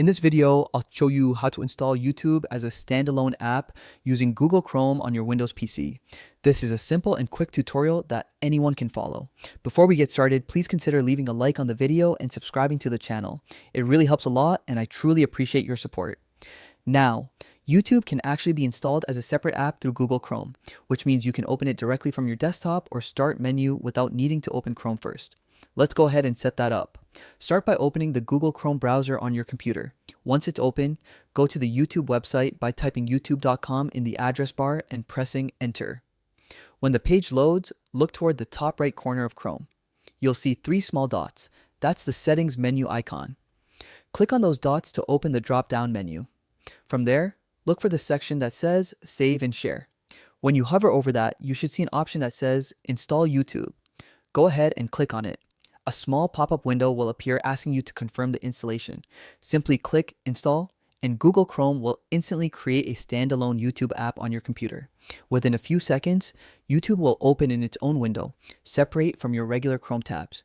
In this video, I'll show you how to install YouTube as a standalone app using Google Chrome on your Windows PC. This is a simple and quick tutorial that anyone can follow. Before we get started, please consider leaving a like on the video and subscribing to the channel. It really helps a lot and I truly appreciate your support. Now, YouTube can actually be installed as a separate app through Google Chrome, which means you can open it directly from your desktop or start menu without needing to open Chrome first. Let's go ahead and set that up. Start by opening the Google Chrome browser on your computer. Once it's open, go to the YouTube website by typing youtube.com in the address bar and pressing enter. When the page loads, look toward the top right corner of Chrome. You'll see three small dots. That's the settings menu icon. Click on those dots to open the drop-down menu. From there, look for the section that says Save and Share. When you hover over that, you should see an option that says Install YouTube. Go ahead and click on it. A small pop-up window will appear asking you to confirm the installation. Simply click Install, and Google Chrome will instantly create a standalone YouTube app on your computer. Within a few seconds, YouTube will open in its own window, separate from your regular Chrome tabs.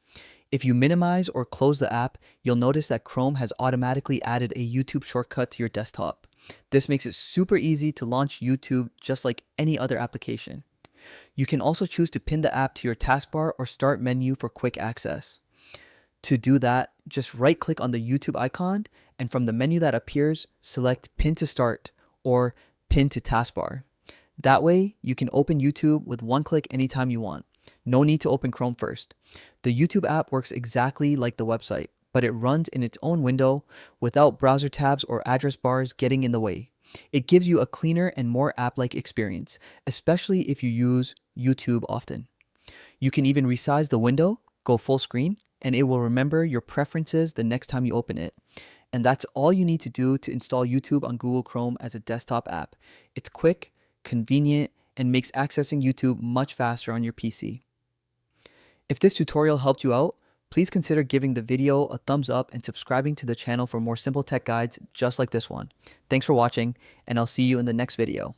If you minimize or close the app, you'll notice that Chrome has automatically added a YouTube shortcut to your desktop. This makes it super easy to launch YouTube just like any other application. You can also choose to pin the app to your taskbar or start menu for quick access. To do that, just right-click on the YouTube icon, and from the menu that appears, select Pin to Start or Pin to Taskbar. That way, you can open YouTube with one click anytime you want. No need to open Chrome first. The YouTube app works exactly like the website, but it runs in its own window without browser tabs or address bars getting in the way. It gives you a cleaner and more app-like experience, especially if you use YouTube often. You can even resize the window, go full screen, and it will remember your preferences the next time you open it. And that's all you need to do to install YouTube on Google Chrome as a desktop app. It's quick, convenient, and makes accessing YouTube much faster on your PC. If this tutorial helped you out, please consider giving the video a thumbs up and subscribing to the channel for more simple tech guides just like this one. Thanks for watching, and I'll see you in the next video.